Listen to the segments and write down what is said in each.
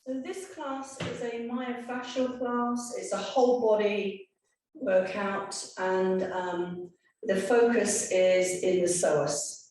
So this class is a myofascial class. It's a whole body workout, and the focus is in the psoas.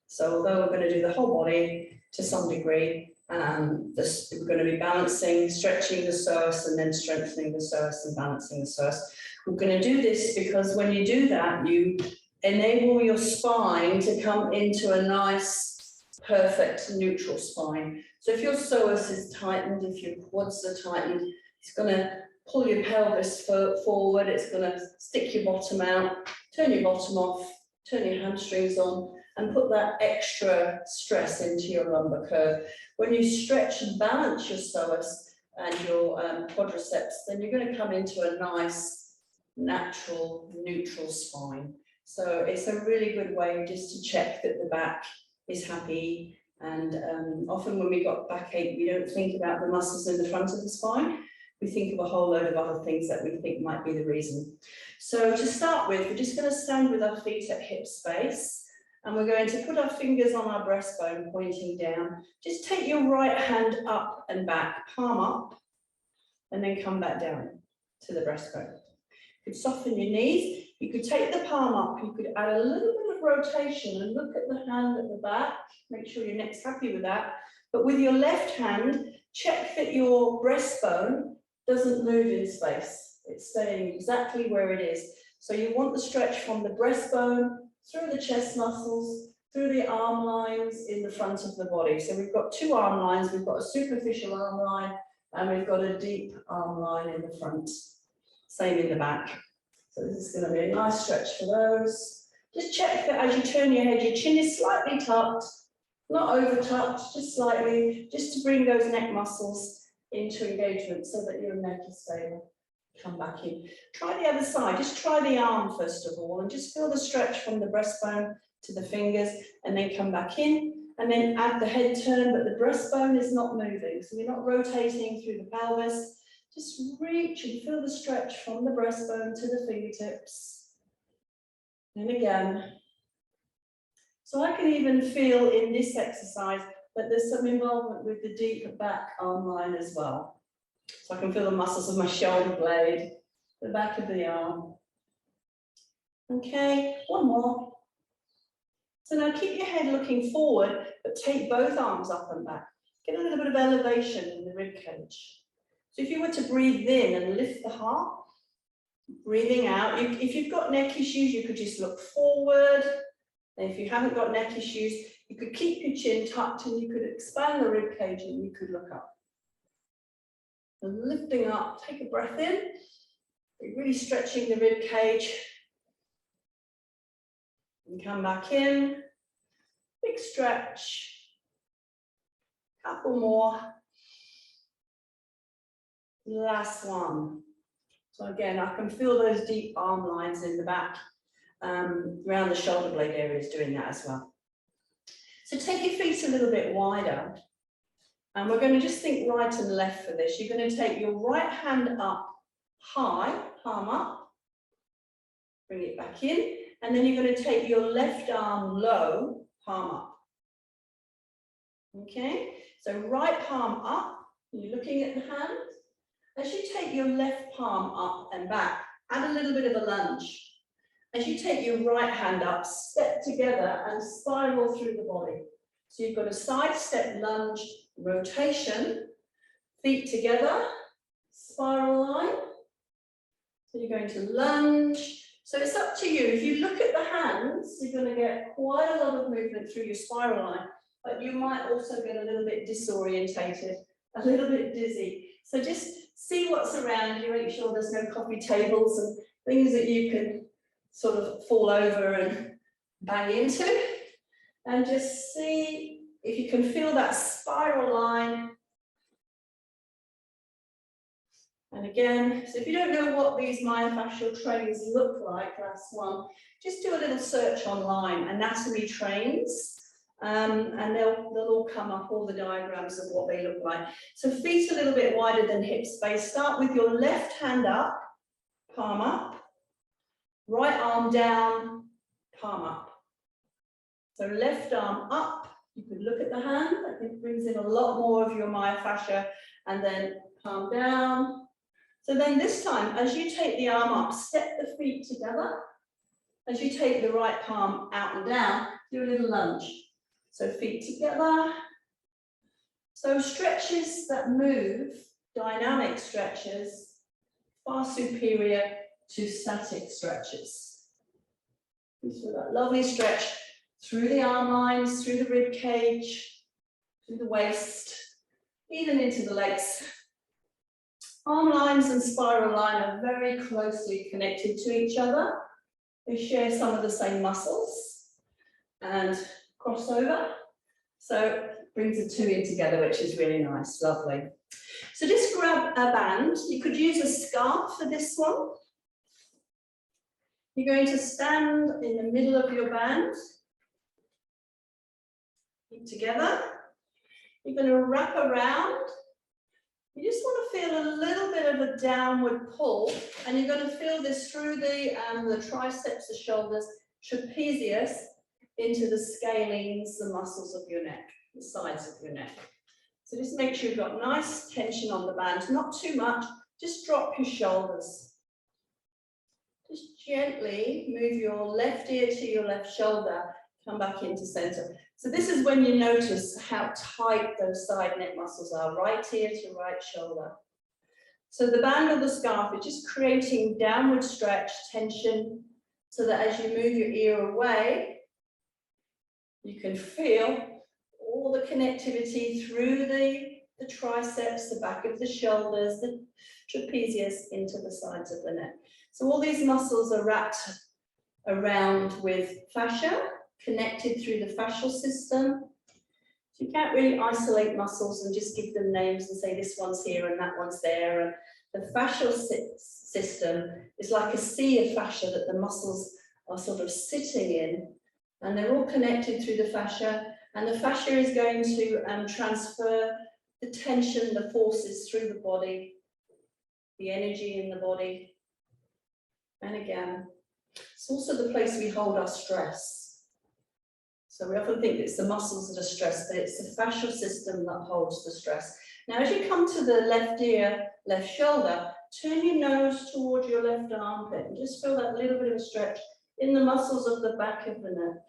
So although we're going to do the whole body to some degree, we're going to be balancing, stretching the psoas, and then strengthening the psoas and balancing the psoas. We're going to do this because when you do that, you enable your spine to come into a nice, perfect, neutral spine. So if your psoas is tightened, if your quads are tightened, it's going to pull your pelvis forward, it's going to stick your bottom out, turn your bottom off, turn your hamstrings on, and put that extra stress into your lumbar curve. When you stretch and balance your psoas and your quadriceps, then you're going to come into a nice, natural, neutral spine. So it's a really good way just to check that the back is happy. And often when we've got backache, we don't think about the muscles in the front of the spine. We think of a whole load of other things that we think might be the reason. So to start with, we're just going to stand with our feet at hip space, and we're going to put our fingers on our breastbone pointing down. Just take your right hand up and back, palm up, and then come back down to the breastbone. You could soften your knees. You could take the palm up. You could add a little bit of rotation and look at the hand at the back. Make sure your neck's happy with that. But with your left hand, check that your breastbone doesn't move in space. It's staying exactly where it is. So you want the stretch from the breastbone, through the chest muscles, through the arm lines in the front of the body. So we've got two arm lines. We've got a superficial arm line, and we've got a deep arm line in the front. Same in the back. So this is going to be a nice stretch for those. Just check that as you turn your head, your chin is slightly tucked, not over tucked, just slightly, just to bring those neck muscles into engagement so that your neck is stable. Come back in. Try the other side. Just try the arm first of all, and just feel the stretch from the breastbone to the fingers, and then come back in, and then add the head turn, but the breastbone is not moving. So you're not rotating through the pelvis. Just reach and feel the stretch from the breastbone to the fingertips. And again. So I can even feel in this exercise that there's some involvement with the deep back arm line as well. So I can feel the muscles of my shoulder blade, the back of the arm. Okay, one more. So now keep your head looking forward, but take both arms up and back. Get a little bit of elevation in the rib cage. So if you were to breathe in and lift the heart, breathing out, if you've got neck issues, you could just look forward. And if you haven't got neck issues, you could keep your chin tucked and you could expand the rib cage and you could look up. And lifting up, take a breath in, you're really stretching the rib cage. And come back in, big stretch, couple more. Last one. So again, I can feel those deep arm lines in the back, around the shoulder blade areas, doing that as well. So take your feet a little bit wider, and we're going to just think right and left for this. You're going to take your right hand up high, palm up, bring it back in, and then you're going to take your left arm low, palm up. Okay, so right palm up, you're looking at the hand. As you take your left palm up and back, add a little bit of a lunge. As you take your right hand up, step together and spiral through the body. So you've got a side step, lunge, rotation, feet together, spiral line. So you're going to lunge. So it's up to you. If you look at the hands, you're going to get quite a lot of movement through your spiral line, but you might also get a little bit disorientated, a little bit dizzy. So just see what's around you, make sure there's no coffee tables and things that you can sort of fall over and bang into, and just see if you can feel that spiral line. And again, so if you don't know what these myofascial trains look like, last one, just do a little search online, anatomy trains, and they'll all come up, all the diagrams of what they look like. So feet a little bit wider than hip space. Start with your left hand up, palm up, right arm down, palm up. So left arm up, You could look at the hand, it brings in a lot more of your myofascia, and then palm down. So then this time, as you take the arm up, step the feet together. As you take the right palm out and down, do a little lunge. So feet together. So stretches that move, dynamic stretches, far superior to static stretches. So that lovely stretch through the arm lines, through the rib cage, through the waist, even into the legs. Arm lines and spiral line are very closely connected to each other. They share some of the same muscles and crossover. So brings the two in together, which is really nice, lovely. So just grab a band. You could use a scarf for this one. You're going to stand in the middle of your band. Keep together. You're going to wrap around. You just want to feel a little bit of a downward pull, and you're going to feel this through the triceps, the shoulders, trapezius, into the scalenes, the muscles of your neck, the sides of your neck. So just make sure you've got nice tension on the band, not too much, just drop your shoulders. Just gently move your left ear to your left shoulder, come back into center. So this is when you notice how tight those side neck muscles are, right ear to right shoulder. So the band or the scarf is just creating downward stretch, tension, so that as you move your ear away, you can feel all the connectivity through the triceps, the back of the shoulders, the trapezius into the sides of the neck. So all these muscles are wrapped around with fascia, connected through the fascial system. So you can't really isolate muscles and just give them names and say this one's here and that one's there. And the fascial system is like a sea of fascia that the muscles are sort of sitting in, and they're all connected through the fascia, and the fascia is going to transfer the tension, the forces through the body, the energy in the body. And again, it's also the place we hold our stress. So we often think it's the muscles that are stressed, but it's the fascial system that holds the stress. Now, as you come to the left ear, left shoulder, turn your nose toward your left armpit and just feel that little bit of a stretch in the muscles of the back of the neck.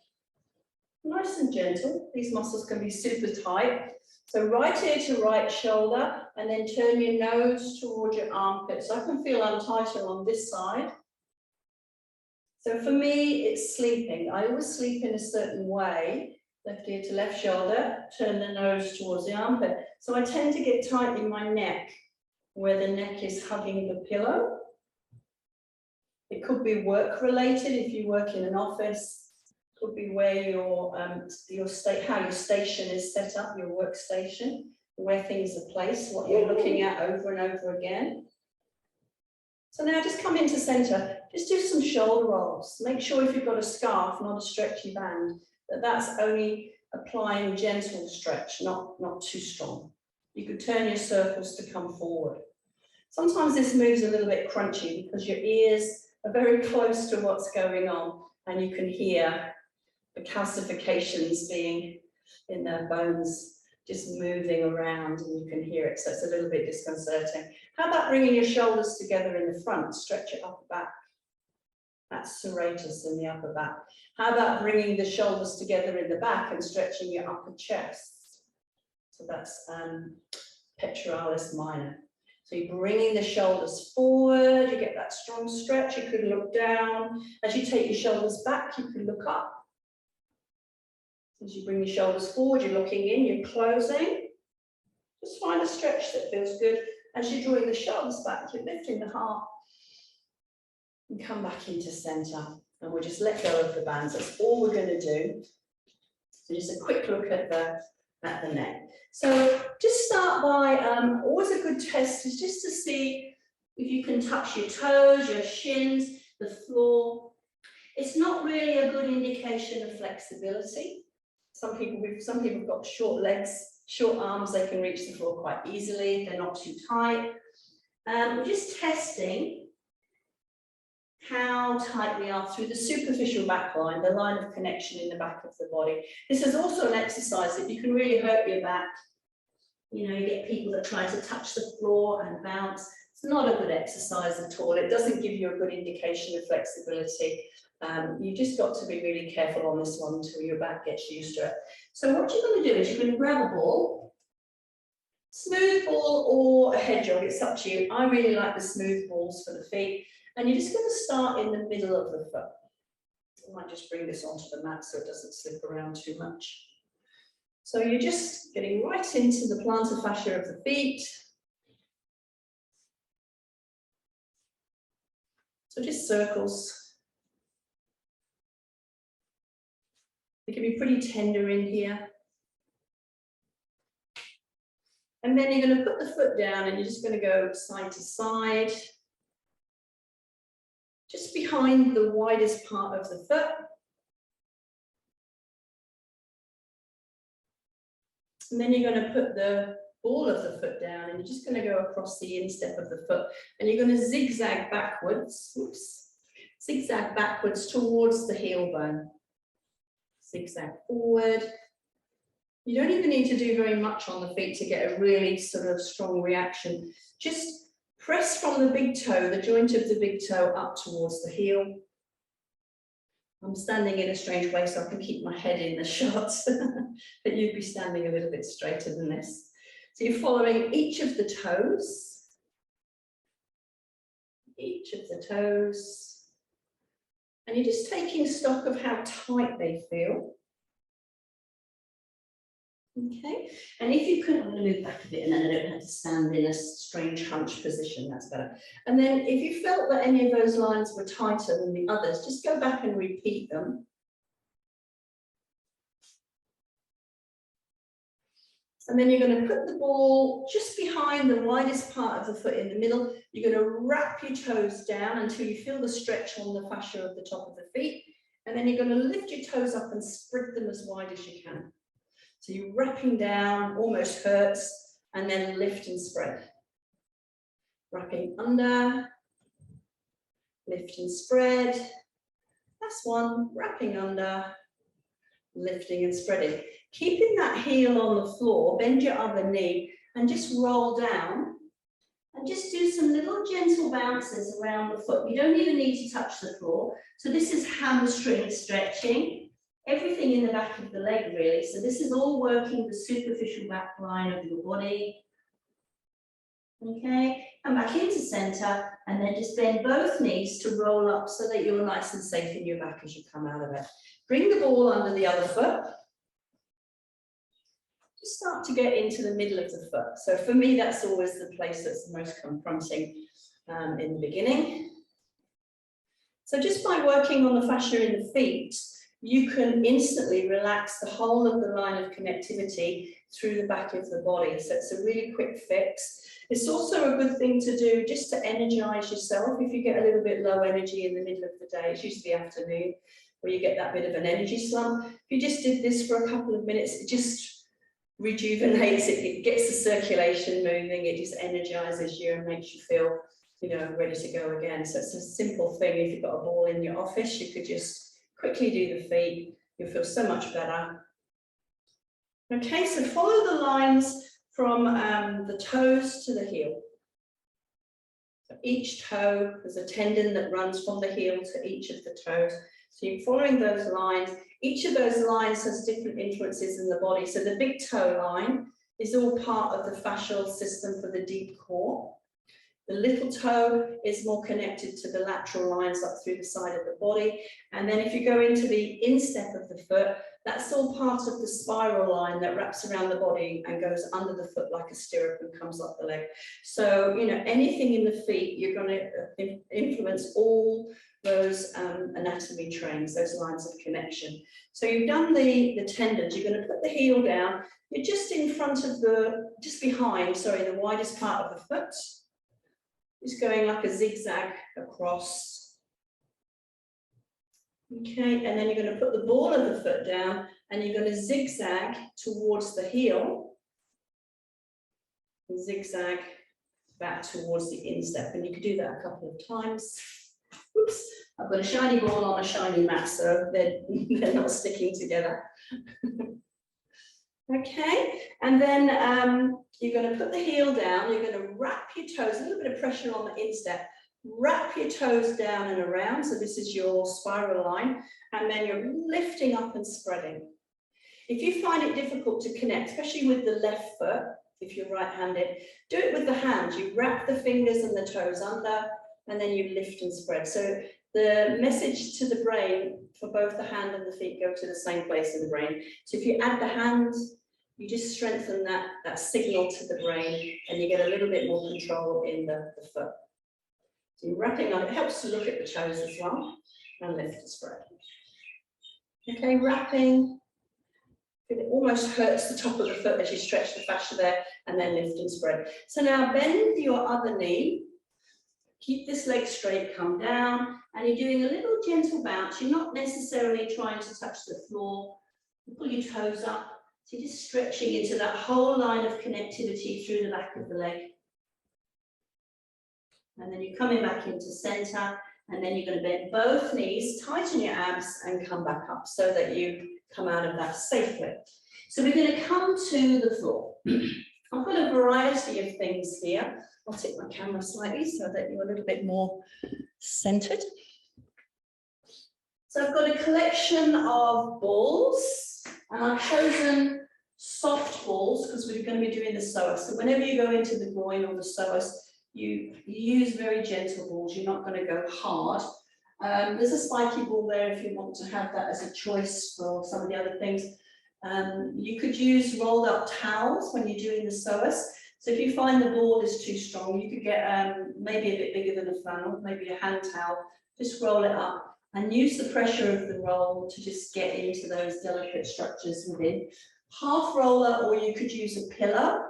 Nice and gentle. These muscles can be super tight. So right ear to right shoulder, and then turn your nose toward your armpit. So I can feel I'm tighter on this side. So for me, it's sleeping. I always sleep in a certain way, left ear to left shoulder, turn the nose towards the armpit. So I tend to get tight in my neck, where the neck is hugging the pillow. It could be work related if you work in an office. It could be where how your station is set up, your workstation, where things are placed, what you're looking at over and over again. So now just come into center, just do some shoulder rolls. Make sure if you've got a scarf, not a stretchy band, that's only applying gentle stretch, not too strong. You could turn your circles to come forward. Sometimes this moves a little bit crunchy because your ears are very close to what's going on, and you can hear the calcifications being in their bones, just moving around, and you can hear it, so it's a little bit disconcerting. How about bringing your shoulders together in the front, stretch your upper back. That's serratus in the upper back. How about bringing the shoulders together in the back and stretching your upper chest? So that's pectoralis minor. So you're bringing the shoulders forward, you get that strong stretch, you could look down. As you take your shoulders back, you could look up. As you bring your shoulders forward, you're looking in, you're closing. Just find a stretch that feels good. As you're drawing the shoulders back, you're lifting the heart and come back into center. And we'll just let go of the bands. That's all we're going to do. So just a quick look at the neck. So just start by, always a good test is just to see if you can touch your toes, your shins, the floor. It's not really a good indication of flexibility. Some people have got short legs, short arms, they can reach the floor quite easily, they're not too tight. We're just testing how tight we are through the superficial back line, the line of connection in the back of the body. This is also an exercise that you can really hurt your back. You know, you get people that try to touch the floor and bounce. It's not a good exercise at all. It doesn't give you a good indication of flexibility. You just got to be really careful on this one until your back gets used to it. So what you're going to do is you're going to grab a ball, smooth ball or a head jog, it's up to you. I really like the smooth balls for the feet. And you're just going to start in the middle of the foot. I might just bring this onto the mat so it doesn't slip around too much. So you're just getting right into the plantar fascia of the feet. So just circles. It can be pretty tender in here. And then you're going to put the foot down and you're just going to go side to side. Just behind the widest part of the foot. And then you're going to put the ball of the foot down and you're just going to go across the instep of the foot and you're going to zigzag backwards, zigzag backwards towards the heel bone. Zigzag forward. You don't even need to do very much on the feet to get a really sort of strong reaction. Just press from the big toe, the joint of the big toe up towards the heel. I'm standing in a strange way so I can keep my head in the shot, but you'd be standing a little bit straighter than this. So you're following each of the toes, and you're just taking stock of how tight they feel. Okay, and if you can, I'm going to move back a bit and then I don't have to stand in a strange hunch position, that's better. And then if you felt that any of those lines were tighter than the others, just go back and repeat them. And then you're going to put the ball just behind the widest part of the foot in the middle. You're going to wrap your toes down until you feel the stretch on the fascia of the top of the feet. And then you're going to lift your toes up and spread them as wide as you can. So you're wrapping down, almost hurts, and then lift and spread. Wrapping under, lift and spread. That's one, wrapping under, lifting and spreading. Keeping that heel on the floor, bend your other knee, and just roll down. And just do some little gentle bounces around the foot. You don't even need to touch the floor. So this is hamstring stretching. Everything in the back of the leg, really. So this is all working the superficial back line of your body. Okay, come back into center and then just bend both knees to roll up so that you're nice and safe in your back as you come out of it. Bring the ball under the other foot. Just start to get into the middle of the foot. So for me, that's always the place that's the most confronting in the beginning. So just by working on the fascia in the feet, you can instantly relax the whole of the line of connectivity through the back of the body. So it's a really quick fix. It's also a good thing to do just to energize yourself. If you get a little bit low energy in the middle of the day, it's usually the afternoon where you get that bit of an energy slump. If you just did this for a couple of minutes, it just rejuvenates it. It gets the circulation moving. It just energizes you and makes you feel, you know, ready to go again. So it's a simple thing. If you've got a ball in your office, you could just quickly do the feet, you'll feel so much better. Okay, so follow the lines from the toes to the heel. So each toe, there's a tendon that runs from the heel to each of the toes. So you're following those lines. Each of those lines has different influences in the body. So the big toe line is all part of the fascial system for the deep core. The little toe is more connected to the lateral lines up through the side of the body. And then if you go into the instep of the foot, that's all part of the spiral line that wraps around the body and goes under the foot like a stirrup and comes up the leg. So, you know, anything in the feet, you're going to influence all those anatomy trains, those lines of connection. So you've done the tendons, you're going to put the heel down. You're just in front of just behind, sorry, the widest part of the foot. Just going like a zigzag across. Okay, and then you're going to put the ball of the foot down and you're going to zigzag towards the heel. And zigzag back towards the instep. And you can do that a couple of times. Oops. I've got a shiny ball on a shiny mat, so they're not sticking together. Okay, and then you're going to put the heel down, you're going to wrap your toes, a little bit of pressure on the instep, wrap your toes down and around, so this is your spiral line, and then you're lifting up and spreading. If you find it difficult to connect, especially with the left foot, if you're right-handed, do it with the hands. You wrap the fingers and the toes under, and then you lift and spread. So the message to the brain for both the hand and the feet go to the same place in the brain. So if you add the hands, you just strengthen that signal to the brain, and you get a little bit more control in the foot. So you're wrapping on, it helps to look at the toes as well, and lift and spread. Okay, wrapping. It almost hurts the top of the foot as you stretch the fascia there, and then lift and spread. So now bend your other knee, keep this leg straight, come down, and you're doing a little gentle bounce. You're not necessarily trying to touch the floor. You pull your toes up, so you're just stretching into that whole line of connectivity through the back of the leg. And then you're coming back into center, and then you're going to bend both knees, tighten your abs, and come back up so that you come out of that safely. So we're going to come to the floor. I've got a variety of things here. I'll take my camera slightly so that you're a little bit more centered. So I've got a collection of balls, and I've chosen soft balls because we're going to be doing the psoas. So whenever you go into the groin or the psoas, you use very gentle balls. You're not going to go hard. There's a spiky ball there if you want to have that as a choice for some of the other things. You could use rolled up towels when you're doing the psoas. So if you find the ball is too strong, you could get maybe a bit bigger than a flannel, maybe a hand towel, just roll it up and use the pressure of the roll to just get into those delicate structures within. Half roller, or you could use a pillow,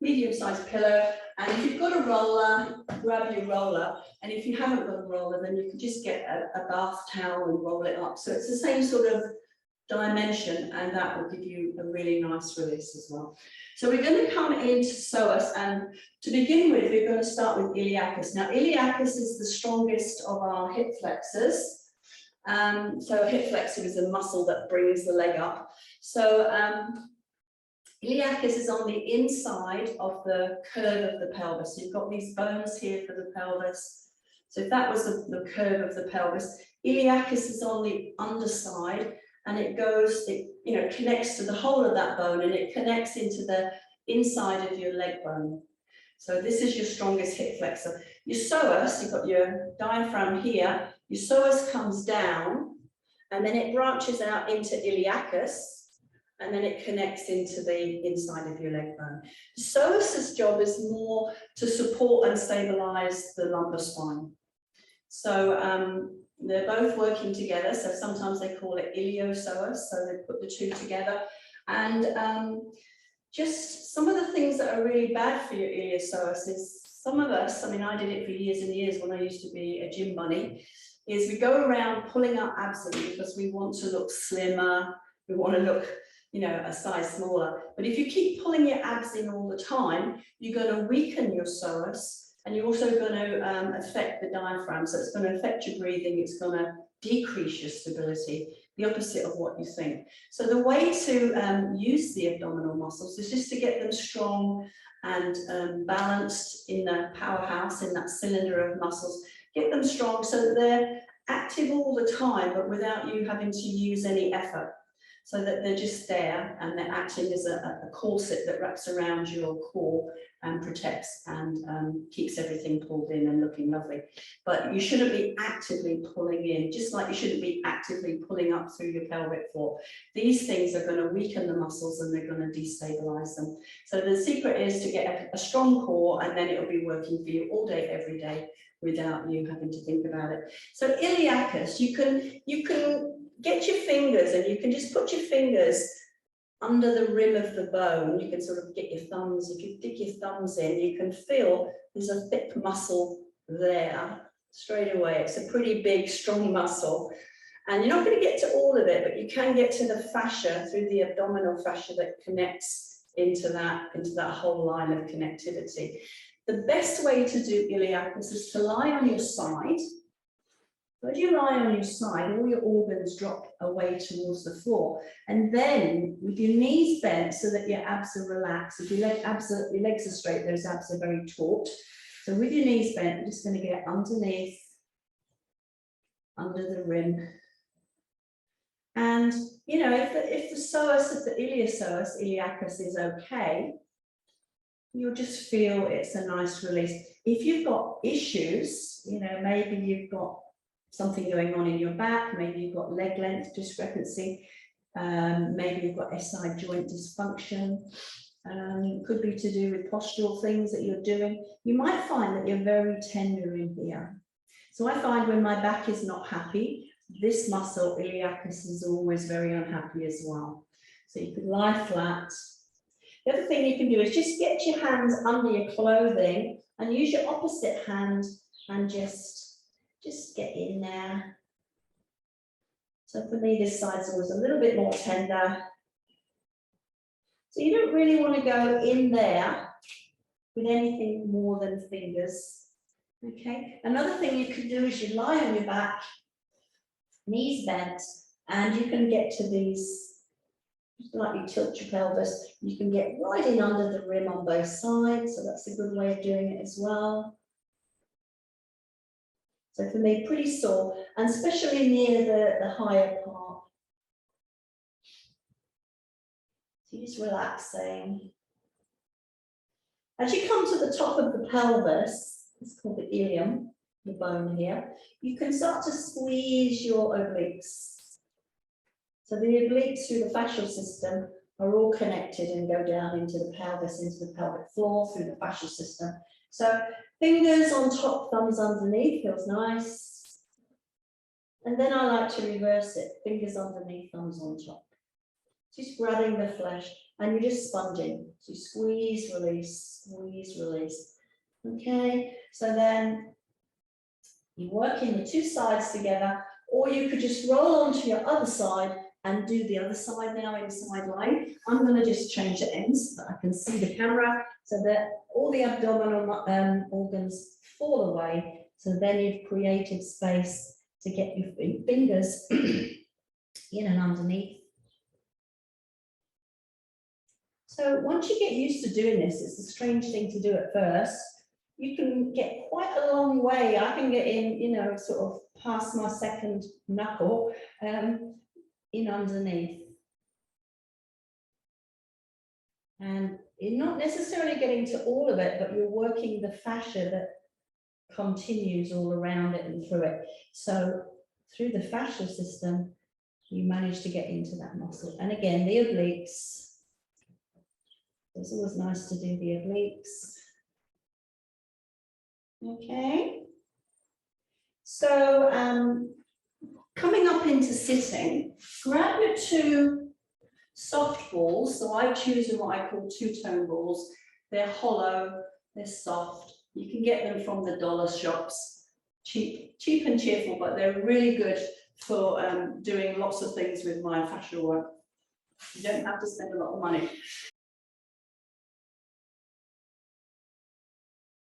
medium-sized pillow. And if you've got a roller, grab your roller. And if you haven't got a roller, then you can just get a bath towel and roll it up. So it's the same sort of dimension, and that will give you a really nice release as well. So we're going to come into psoas, and to begin with, we're going to start with iliacus. Now, iliacus is the strongest of our hip flexors. So a hip flexor is a muscle that brings the leg up. So Iliacus is on the inside of the curve of the pelvis. You've got these bones here for the pelvis. So if that was the curve of the pelvis, iliacus is on the underside, and it goes, it connects to the whole of that bone, and it connects into the inside of your leg bone. So this is your strongest hip flexor. Your psoas, you've got your diaphragm here, your psoas comes down, and then it branches out into iliacus, and then it connects into the inside of your leg bone. The psoas's job is more to support and stabilize the lumbar spine. So they're both working together. So sometimes they call it iliopsoas. So they put the two together. And just some of the things that are really bad for your iliopsoas is some of us, I mean, I did it for years and years when I used to be a gym bunny, is we go around pulling up abs because we want to look slimmer, we want to look, a size smaller. But if you keep pulling your abs in all the time, you're going to weaken your psoas, and you're also going to affect the diaphragm. So it's going to affect your breathing. It's going to decrease your stability, the opposite of what you think. So the way to use the abdominal muscles is just to get them strong and balanced in the powerhouse, in that cylinder of muscles. Get them strong so that they're active all the time, but without you having to use any effort. So that they're just there, and they're acting as a corset that wraps around your core and protects and keeps everything pulled in and looking lovely. But you shouldn't be actively pulling in, just like you shouldn't be actively pulling up through your pelvic floor. These things are going to weaken the muscles, and they're going to destabilize them. So the secret is to get a strong core, and then it'll be working for you all day, every day, without you having to think about it. So iliacus, you can get your fingers, and you can just put your fingers under the rim of the bone. You can sort of get your thumbs, if you dig your thumbs in, you can feel there's a thick muscle there straight away. It's a pretty big, strong muscle. And you're not going to get to all of it, but you can get to the fascia through the abdominal fascia that connects into that whole line of connectivity. The best way to do iliacus is to lie on your side, So as you lie on your side, all your organs drop away towards the floor. And then with your knees bent so that your abs are relaxed, if your legs are straight, those abs are very taut. So with your knees bent, you're just going to get underneath, under the rim. And, you know, if the psoas of the Iliacus is okay, you'll just feel it's a nice release. If you've got issues, you know, maybe you've got something going on in your back, maybe you've got leg length discrepancy, maybe you've got SI joint dysfunction, could be to do with postural things that you're doing. You might find that you're very tender in here. So I find when my back is not happy, this muscle, Iliacus, is always very unhappy as well. So you could lie flat. The other thing you can do is just get your hands under your clothing and use your opposite hand and just get in there. So for me, this side's always a little bit more tender. So you don't really want to go in there with anything more than fingers. Okay, another thing you can do is you lie on your back, knees bent, and you can get to these, just like you tilt your pelvis, you can get right in under the rim on both sides, so that's a good way of doing it as well. So for me, pretty sore, and especially near the higher part. So you're just relaxing. As you come to the top of the pelvis, it's called the ilium, the bone here, you can start to squeeze your obliques. So the obliques through the fascial system are all connected and go down into the pelvis, into the pelvic floor through the fascial system. So fingers on top, thumbs underneath, feels nice. And then I like to reverse it, fingers underneath, thumbs on top. Just grabbing the flesh and you're just sponging. So you squeeze, release, squeeze, release. Okay, so then you work in the two sides together, or you could just roll onto your other side and do the other side now in side line. I'm going to just change the ends so that I can see the camera so that all the abdominal organs fall away. So then you've created space to get your fingers in and underneath. So once you get used to doing this, it's a strange thing to do at first. You can get quite a long way. I can get in, you know, sort of past my second knuckle, in underneath. And you're not necessarily getting to all of it, but you're working the fascia that continues all around it and through it. So through the fascial system, you manage to get into that muscle. And again, the obliques. It's always nice to do the obliques. Okay. So coming up into sitting, grab your two soft balls. So I choose what I call two-tone balls. They're hollow, they're soft. You can get them from the dollar shops. Cheap and cheerful, but they're really good for doing lots of things with myofascial work. You don't have to spend a lot of money.